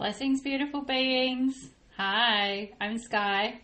Blessings, beautiful beings. Hi, I'm Sky.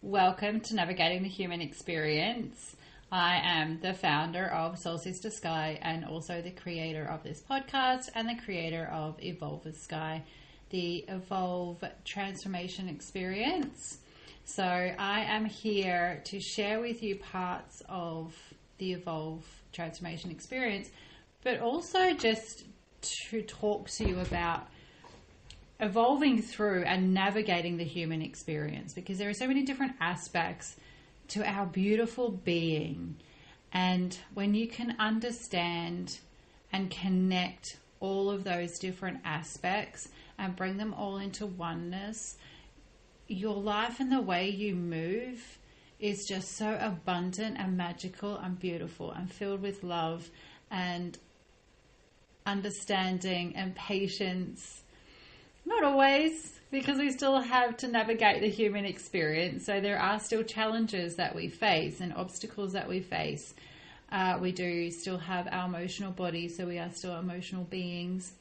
Welcome to Navigating the Human Experience. I am the founder of Soul Sister Sky and also the creator of this podcast and the creator of Evolve with Sky, the Evolve Transformation Experience. So I am here to share with you parts of the Evolve Transformation Experience, but also just to talk to you about evolving through and navigating the human experience, because there are so many different aspects to our beautiful being. And when you can understand and connect all of those different aspects and bring them all into oneness, your life and the way you move is just so abundant and magical and beautiful and filled with love and understanding and patience. Not always, because we still have to navigate the human experience. So there are still challenges that we face and obstacles that we face. We do still have our emotional body, so we are still emotional beings.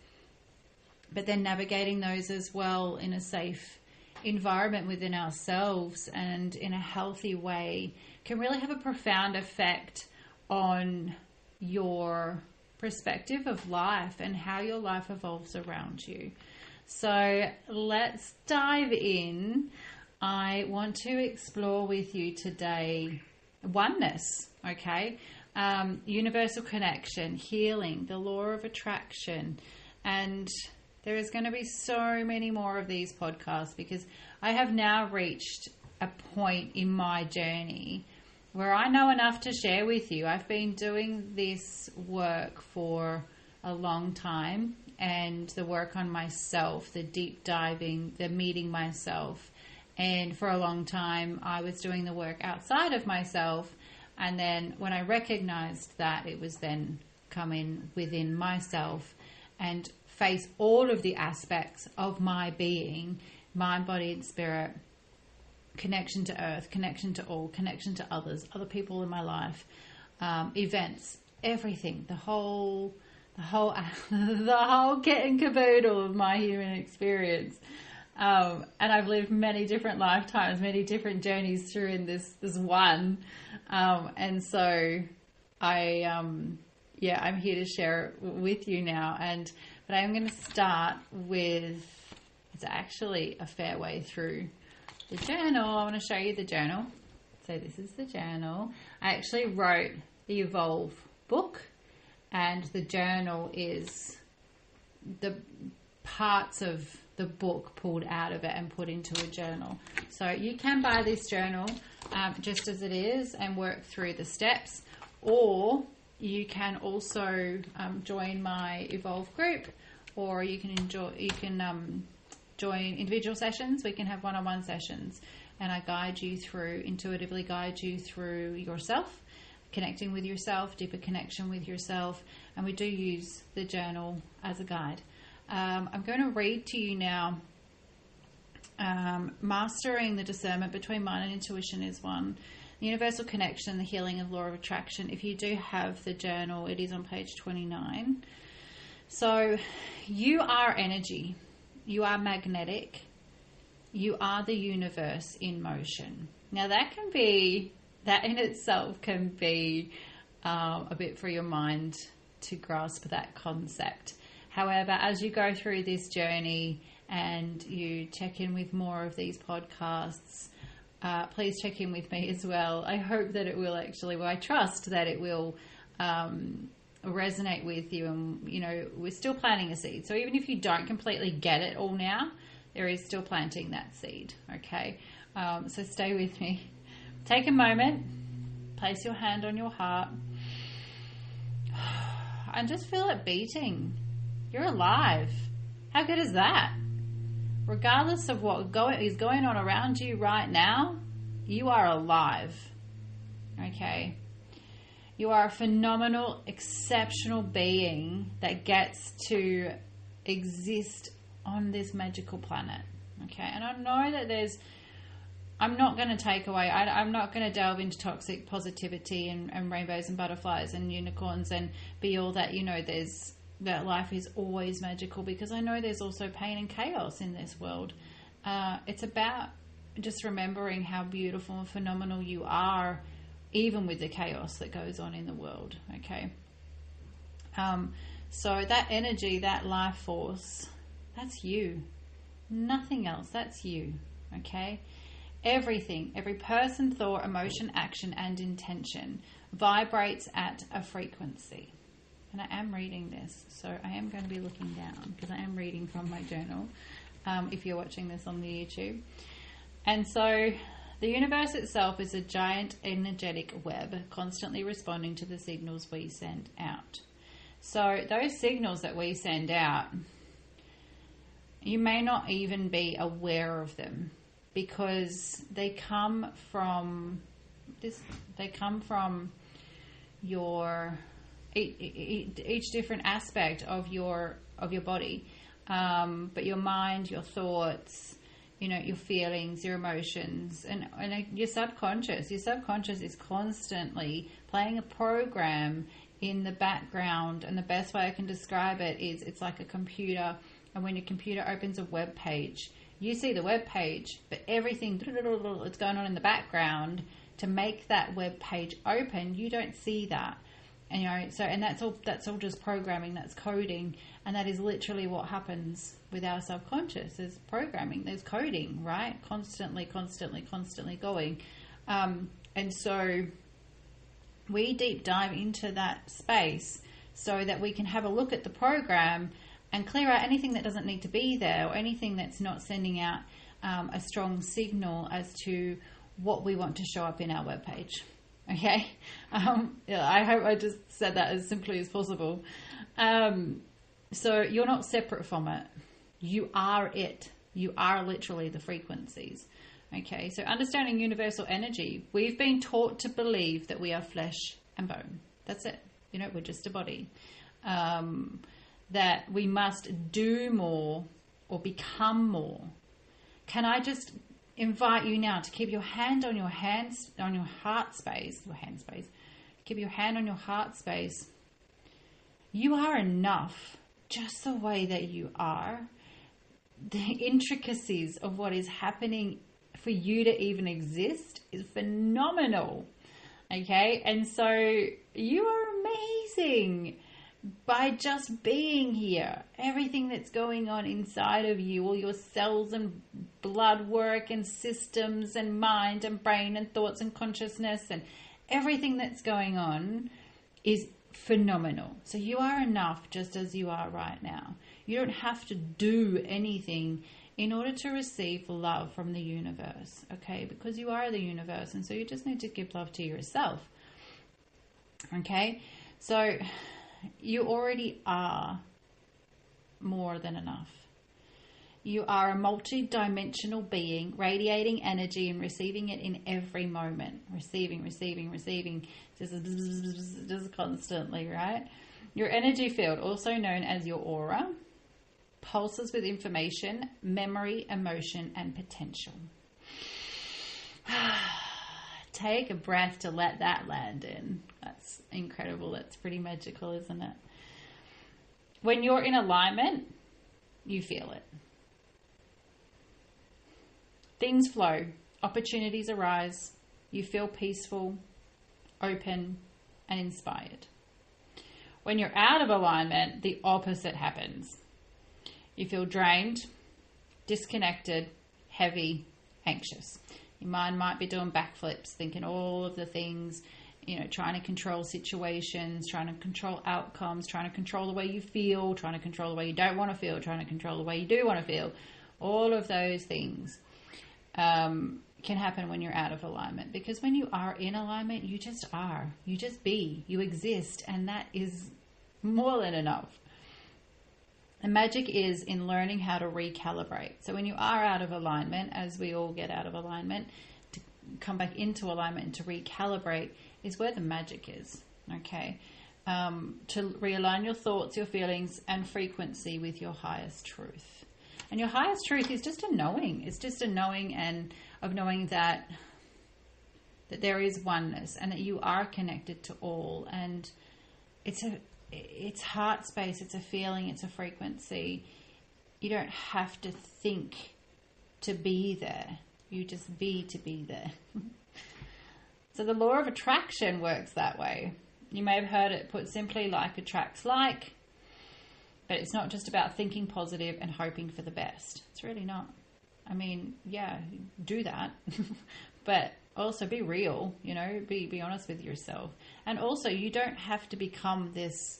But then navigating those as well in a safe environment within ourselves and in a healthy way can really have a profound effect on your perspective of life and how your life evolves around you. So let's dive in. I want to explore with you today oneness, okay? Universal connection, healing, the law of attraction. And there is going to be so many more of these podcasts because I have now reached a point in my journey where I know enough to share with you. I've been doing this work for a long time, and the work on myself, the deep diving, the meeting myself. And for a long time, I was doing the work outside of myself. And then when I recognized that, it was then coming within myself and face all of the aspects of my being, mind, body, and spirit, connection to earth, connection to all, connection to others, other people in my life, events, everything, the whole kit and caboodle of my human experience. And I've lived many different lifetimes, many different journeys through in this one. And so I'm here to share it with you now. But I'm going to start with, it's actually a fair way through the journal. I want to show you the journal. So this is the journal. I actually wrote the Evolve book, and the journal is the parts of the book pulled out of it and put into a journal. So you can buy this journal just as it is and work through the steps, or you can also join my Evolve group, or you can join individual sessions. We can have one-on-one sessions, and I intuitively guide you through yourself, connecting with yourself, deeper connection with yourself, and we do use the journal as a guide. I'm going to read to you now. Mastering the discernment between mind and intuition is one. The universal connection, the healing of law of attraction. If you do have the journal, it is on page 29. So you are energy. You are magnetic. You are the universe in motion. Now that in itself can be a bit for your mind to grasp that concept. However, as you go through this journey and you check in with more of these podcasts, please check in with me as well. I hope that it will I trust that it will resonate with you. And, we're still planting a seed. So even if you don't completely get it all now, there is still planting that seed. Okay. So stay with me. Take a moment, place your hand on your heart, and just feel it beating. You're alive. How good is that? Regardless of what is going on around you right now, you are alive. Okay? You are a phenomenal, exceptional being that gets to exist on this magical planet. Okay? And I know that I'm not going to take away, I'm not going to delve into toxic positivity and rainbows and butterflies and unicorns and be all that, there's that life is always magical, because I know there's also pain and chaos in this world. It's about just remembering how beautiful and phenomenal you are, even with the chaos that goes on in the world. Okay. So that energy, that life force, that's you. Nothing else. That's you. Okay. Everything, every person, thought, emotion, action, and intention vibrates at a frequency. And I am reading this, so I am going to be looking down because I am reading from my journal, if you're watching this on the YouTube. And so the universe itself is a giant energetic web, constantly responding to the signals we send out. So those signals that we send out, you may not even be aware of them, because they come from your each different aspect of your body, but your mind, your thoughts, your feelings, your emotions, and your subconscious. Your subconscious is constantly playing a program in the background, and the best way I can describe it is it's like a computer, and when your computer opens a web page, you see the web page, but everything that's going on in the background to make that web page open, you don't see that. And that's all just programming, that's coding, and that is literally what happens with our subconscious. There's programming, there's coding, right? Constantly going. And so we deep dive into that space so that we can have a look at the program and clear out anything that doesn't need to be there, or anything that's not sending out a strong signal as to what we want to show up in our webpage. Okay? I hope I just said that as simply as possible. So you're not separate from it. You are it. You are literally the frequencies. Okay? So understanding universal energy, we've been taught to believe that we are flesh and bone. That's it. We're just a body. That we must do more or become more. Can I just invite you now to keep your hand on your heart space, keep your hand on your heart space. You are enough just the way that you are. The intricacies of what is happening for you to even exist is phenomenal. Okay, and so you are amazing. By just being here, everything that's going on inside of you, all your cells and blood work and systems and mind and brain and thoughts and consciousness and everything that's going on is phenomenal. So you are enough just as you are right now. You don't have to do anything in order to receive love from the universe, okay? Because you are the universe, and so you just need to give love to yourself, okay? So you already are more than enough. You are a multi-dimensional being, radiating energy and receiving it in every moment. Receiving, just constantly, right? Your energy field, also known as your aura, pulses with information, memory, emotion, and potential. Take a breath to let that land in. That's incredible. That's pretty magical, isn't it? When you're in alignment, you feel it. Things flow. Opportunities arise. You feel peaceful, open, and inspired. When you're out of alignment, the opposite happens. You feel drained, disconnected, heavy, anxious. Your mind might be doing backflips, thinking all of the things, trying to control situations, trying to control outcomes, trying to control the way you feel, trying to control the way you don't want to feel, trying to control the way you do want to feel. All of those things can happen when you're out of alignment, because when you are in alignment, you just are. You just be. You exist, and that is more than enough. The magic is in learning how to recalibrate. So when you are out of alignment, as we all get out of alignment, to come back into alignment and to recalibrate is where the magic is, okay? To realign your thoughts, your feelings, and frequency with your highest truth. And your highest truth is just a knowing. It's just a knowing, and of knowing that there is oneness and that you are connected to all. And it's it's heart space, it's a feeling, it's a frequency. You don't have to think to be there. You just be to be there. So the law of attraction works that way. You may have heard it put simply, like attracts like, but it's not just about thinking positive and hoping for the best. It's really not. I mean, yeah, do that, but also be real, you know, be honest with yourself. And also, you don't have to become this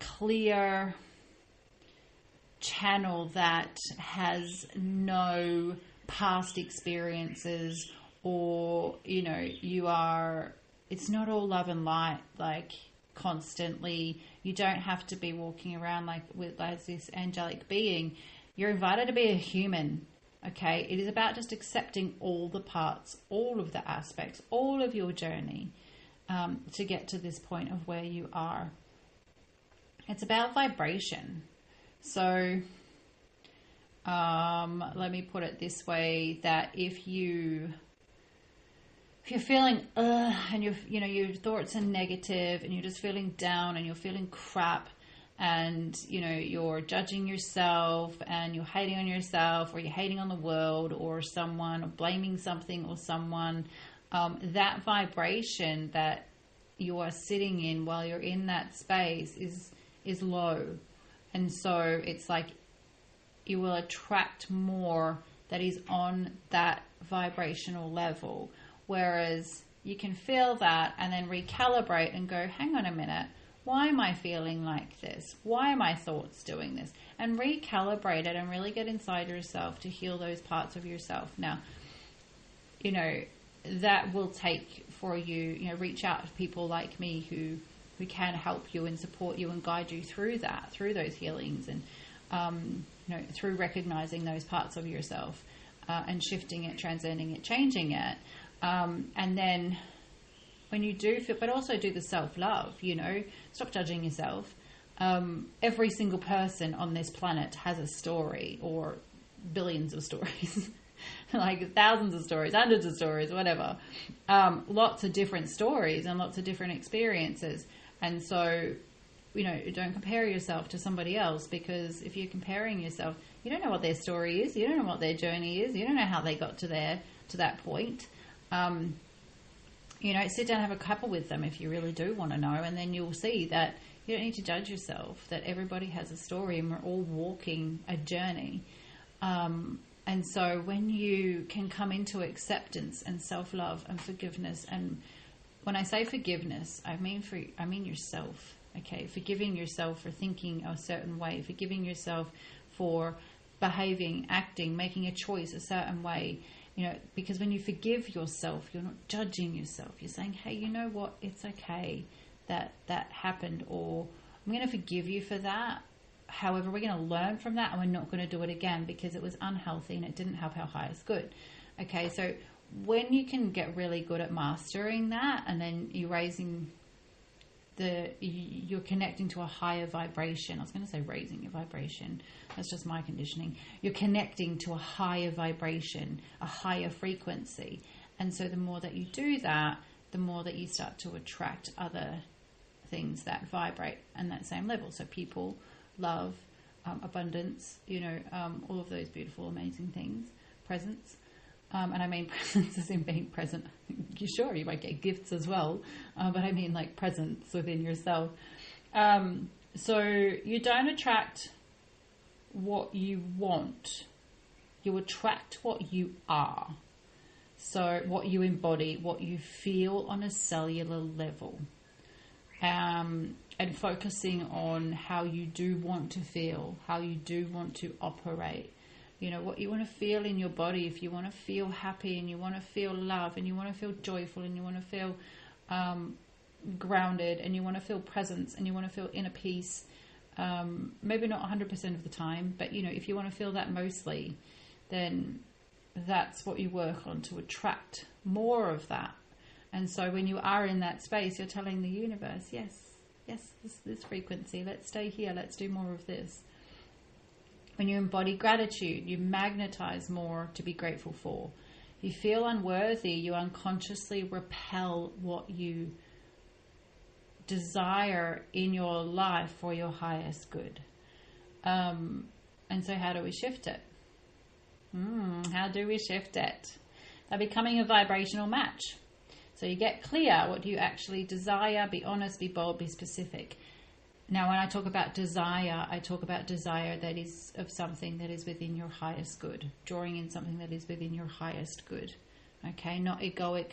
clear channel that has no past experiences, or, you know, it's not all love and light, like constantly. You don't have to be walking around like as this angelic being. You're invited to be a human, okay? It is about just accepting all the parts, all of the aspects, all of your journey to get to this point of where you are. It's about vibration. So let me put it this way, that if you're feeling and your thoughts are negative and you're just feeling down and you're feeling crap, and you know you're judging yourself and you're hating on yourself, or you're hating on the world or someone, or blaming something or someone, that vibration that you are sitting in while you're in that space is low. And so it's like you will attract more that is on that vibrational level. Whereas you can feel that and then recalibrate and go, hang on a minute, why am I feeling like this? Why are my thoughts doing this? And recalibrate it and really get inside yourself to heal those parts of yourself. Now, you know, that will take for you, you know, reach out to people like me who can help you and support you and guide you through that, through those healings, and, you know, through recognizing those parts of yourself and shifting it, transcending it, changing it. And then when you do feel, but also do the self-love, you know, stop judging yourself. Every single person on this planet has a story, or billions of stories, like thousands of stories, hundreds of stories, whatever. Lots of different stories and lots of different experiences. And so, you know, don't compare yourself to somebody else, because if you're comparing yourself, you don't know what their story is. You don't know what their journey is. You don't know how they got to that point. You know, sit down and have a couple with them if you really do want to know, and then you'll see that you don't need to judge yourself, that everybody has a story and we're all walking a journey. And so when you can come into acceptance and self-love and forgiveness, and when I say forgiveness, I mean yourself, okay? Forgiving yourself for thinking a certain way, forgiving yourself for behaving, acting, making a choice a certain way. You know, because when you forgive yourself, you're not judging yourself. You're saying, hey, you know what? It's okay that happened, or I'm going to forgive you for that. However, we're going to learn from that, and we're not going to do it again because it was unhealthy and it didn't help our highest good. Okay, so when you can get really good at mastering that, and then you're connecting to a higher vibration. I was going to say raising your vibration. That's just my conditioning. You're connecting to a higher vibration, a higher frequency. And so the more that you do that, the more that you start to attract other things that vibrate on that same level. So people, love, abundance, you know, all of those beautiful, amazing things, presence. And I mean presence as in being present. Sure, you might get gifts as well, but I mean like presence within yourself. So you don't attract what you want. You attract what you are. So what you embody, what you feel on a cellular level. And focusing on how you do want to feel, how you do want to operate. You know, what you want to feel in your body. If you want to feel happy and you want to feel love and you want to feel joyful and you want to feel grounded and you want to feel presence and you want to feel inner peace, maybe not 100% of the time, but, you know, if you want to feel that mostly, then that's what you work on to attract more of that. And so when you are in that space, you're telling the universe, yes, this frequency, let's stay here, let's do more of this. When you embody gratitude, you magnetize more to be grateful for. If you feel unworthy, you unconsciously repel what you desire in your life for your highest good. And so how do we shift it? How do we shift it? By becoming a vibrational match. So you get clear, what do you actually desire? Be honest, be bold, be specific. Now, when I talk about desire, I talk about desire that is of something that is within your highest good. Drawing in something that is within your highest good. Okay, not egoic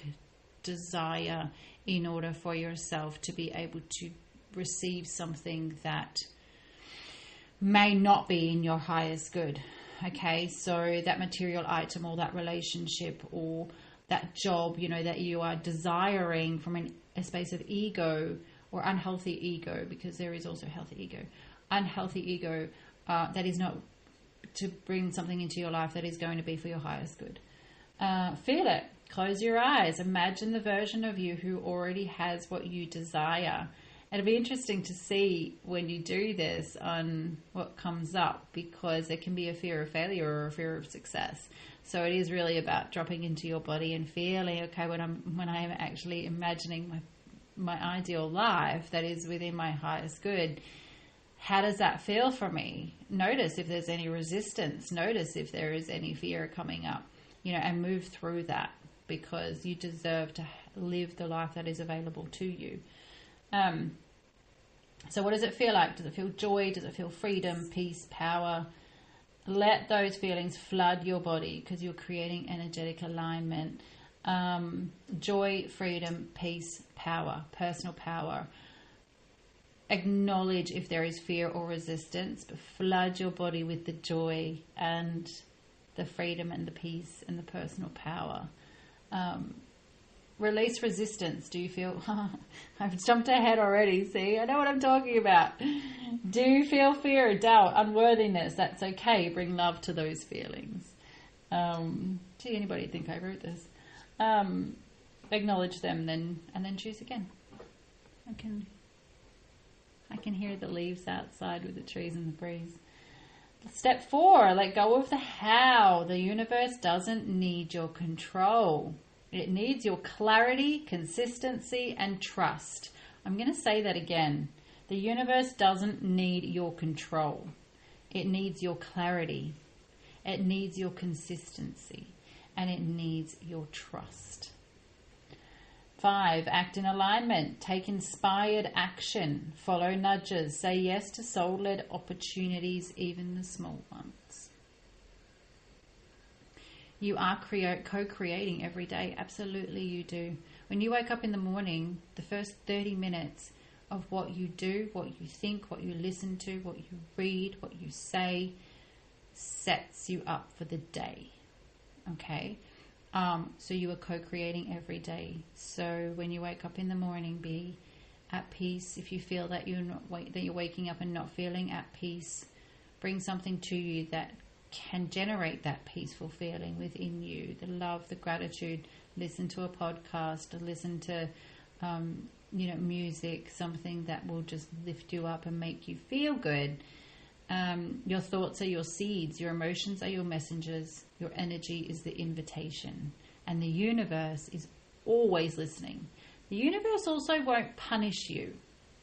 desire in order for yourself to be able to receive something that may not be in your highest good. Okay, so that material item or that relationship or that job, that you are desiring from a space of ego or unhealthy ego, because there is also healthy ego. Unhealthy ego that is not to bring something into your life that is going to be for your highest good. Feel it. Close your eyes. Imagine the version of you who already has what you desire. It'll be interesting to see when you do this on what comes up, because there can be a fear of failure or a fear of success. So it is really about dropping into your body and feeling, okay, when I am actually imagining my ideal life that is within my highest good, how does that feel for me? Notice if there's any resistance. Notice if there is any fear coming up, and move through that, because you deserve to live the life that is available to you. So what does it feel like? Does it feel joy? Does it feel freedom, peace, power? Let those feelings flood your body, because you're creating energetic alignment. Joy, freedom, peace, power, personal power. Acknowledge if there is fear or resistance, but flood your body with the joy and the freedom and the peace and the personal power. Release resistance. Do you feel... I've jumped ahead already, see? I know what I'm talking about. Do you feel fear, doubt, unworthiness? That's okay. Bring love to those feelings. Anybody think I wrote this? Acknowledge them and then choose again. I can hear the leaves outside with the trees and the breeze. Step 4, let go of the how. The universe doesn't need your control. It needs your clarity, consistency, and trust. I'm going to say that again. The universe doesn't need your control. It needs your clarity. It needs your consistency. And it needs your trust. 5, act in alignment. Take inspired action. Follow nudges. Say yes to soul-led opportunities, even the small ones. You are co-creating every day. Absolutely you do. When you wake up in the morning, the first 30 minutes of what you do, what you think, what you listen to, what you read, what you say, sets you up for the day. Okay? So you are co-creating every day. So when you wake up in the morning, be at peace. If you feel that you're waking up and not feeling at peace, bring something to you that can generate that peaceful feeling within you. The love, the gratitude. Listen to a podcast, listen to music, something that will just lift you up and make you feel good. Your thoughts are your seeds, your emotions are your messengers, your energy is the invitation, and the universe is always listening. The universe also won't punish you,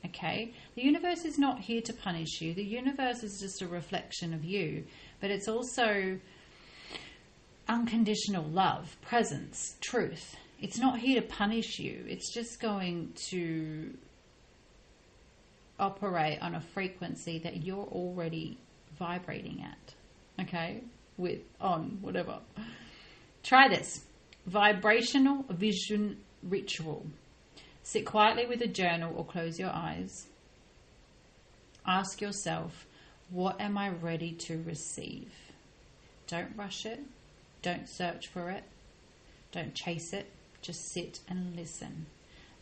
okay? The universe is not here to punish you. The universe is just a reflection of you, but it's also unconditional love, presence, truth. It's not here to punish you. It's just going to operate on a frequency that you're already vibrating at, okay? Whatever. Try this. Vibrational vision ritual. Sit quietly with a journal or close your eyes. Ask yourself, what am I ready to receive? Don't rush it. Don't search for it. Don't chase it. Just sit and listen.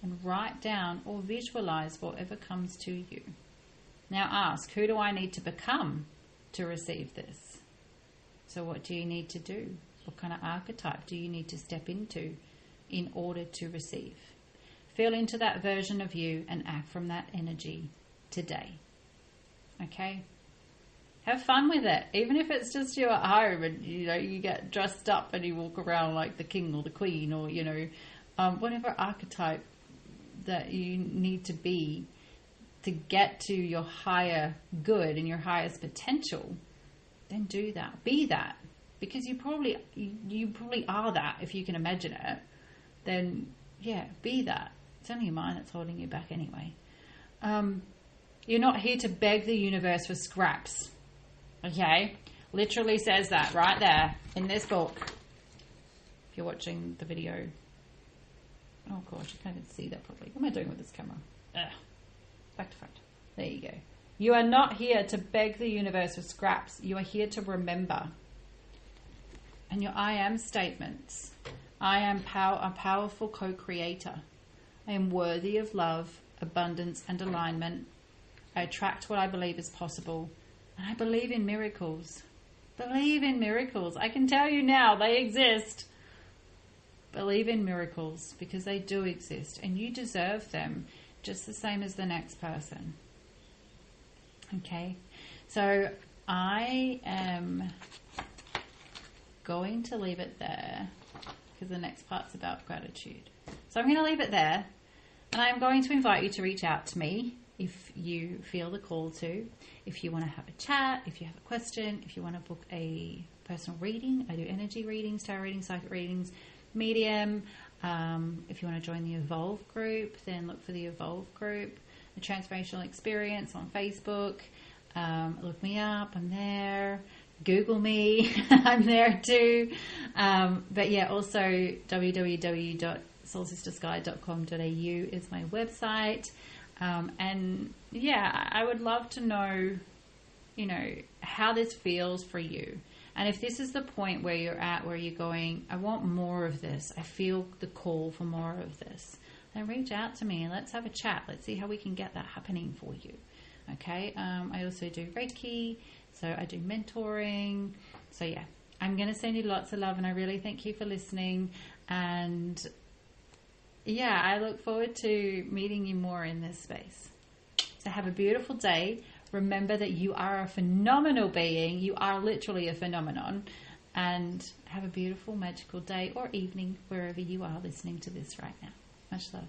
And write down or visualize whatever comes to you. Now ask, who do I need to become to receive this? So what do you need to do? What kind of archetype do you need to step into in order to receive? Feel into that version of you and act from that energy today. Okay? Have fun with it. Even if it's just you at home and you get dressed up and you walk around like the king or the queen or whatever archetype that you need to be to get to your higher good and your highest potential, then do that. Be that. Because you probably are that if you can imagine it. Then, yeah, be that. It's only your mind that's holding you back anyway. You're not here to beg the universe for scraps. Okay? Literally says that right there in this book. If you're watching the video. Oh gosh, I can't even see that properly. What am I doing with this camera? Ugh. Back to front. There you go. You are not here to beg the universe for scraps. You are here to remember. And your I am statements. I am a powerful co-creator. I am worthy of love, abundance, and alignment. I attract what I believe is possible. And I believe in miracles. Believe in miracles. I can tell you now, they exist. Believe in miracles because they do exist. And you deserve them just the same as the next person. Okay? So I am going to leave it there because the next part's about gratitude. So I'm going to leave it there. And I'm going to invite you to reach out to me if you feel the call to. If you want to have a chat, if you have a question, if you want to book a personal reading. I do energy readings, tarot readings, psychic readings, medium. If you want to join the Evolve group, then look for the Evolve group. The Transformational Experience on Facebook. Look me up. I'm there. Google me. I'm there too. But yeah, also www.soulsistersky.com.au is my website. And yeah, I would love to know, how this feels for you. And if this is the point where you're at, where you're going, I want more of this. I feel the call for more of this. Then reach out to me and let's have a chat. Let's see how we can get that happening for you. Okay. I also do Reiki. So I do mentoring. So yeah, I'm going to send you lots of love and I really thank you for listening. And yeah, I look forward to meeting you more in this space. So have a beautiful day. Remember that you are a phenomenal being. You are literally a phenomenon. And have a beautiful, magical day or evening wherever you are listening to this right now. Much love.